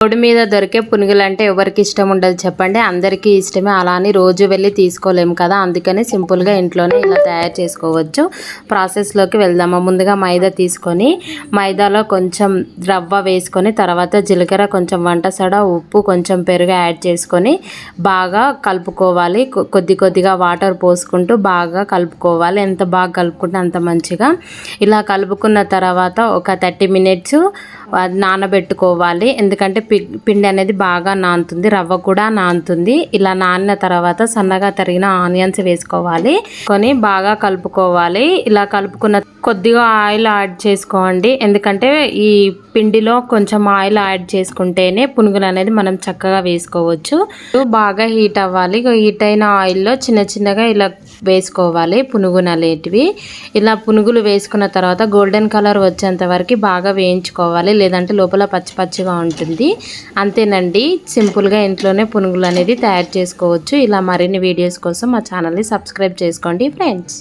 Road మీద దొరికే పునుగులు అంటే ఎవరికి ఇష్టం ఉండదు చెప్పండి, అందరికీ ఇష్టమే. అలా అని రోజు వెళ్ళి తీసుకోలేము కదా, అందుకని సింపుల్గా ఇంట్లోనే ఇలా తయారు చేసుకోవచ్చు. ప్రాసెస్లోకి వెళ్దాము. ముందుగా మైదా తీసుకొని మైదాలో కొంచెం రవ్వ వేసుకొని తర్వాత జీలకర్ర, కొంచెం వంట సోడా, ఉప్పు, కొంచెం పెరుగు యాడ్ చేసుకొని బాగా కలుపుకోవాలి. కొద్ది కొద్దిగా వాటర్ పోసుకుంటూ బాగా కలుపుకోవాలి. ఎంత బాగా కలుపుకుంటే అంత మంచిగా. ఇలా కలుపుకున్న తర్వాత ఒక 30 మినిట్స్ నానబెట్టుకోవాలి. ఎందుకంటే పిండి అనేది బాగా నానుతుంది, రవ్వ కూడా నానుతుంది. ఇలా నానిన తర్వాత సన్నగా తరిగిన ఆనియన్స్ వేసుకోవాలి, కొని బాగా కలుపుకోవాలి. ఇలా కలుపుకున్న కొద్దిగా ఆయిల్ యాడ్ చేసుకోండి, ఎందుకంటే ఈ పిండిలో కొంచెం ఆయిల్ యాడ్ చేసుకుంటేనే పునుగులు అనేది మనం చక్కగా వేసుకోవచ్చు. బాగా హీట్ అవ్వాలి. హీట్ అయిన ఆయిల్లో చిన్న చిన్నగా ఇలా వేసుకోవాలి పునుగులు అనేటివి. ఇలా పునుగులు వేసుకున్న తర్వాత గోల్డెన్ కలర్ వచ్చేంత వరకు బాగా వేయించుకోవాలి, లేదంటే లోపల పచ్చి పచ్చిగా ఉంటుంది. అంతేనండి, సింపుల్గా ఇంట్లోనే పునుగులు అనేది తయారు చేసుకోవచ్చు. ఇలా మరిన్ని వీడియోస్ కోసం మా ఛానల్ని సబ్స్క్రైబ్ చేసుకోండి ఫ్రెండ్స్.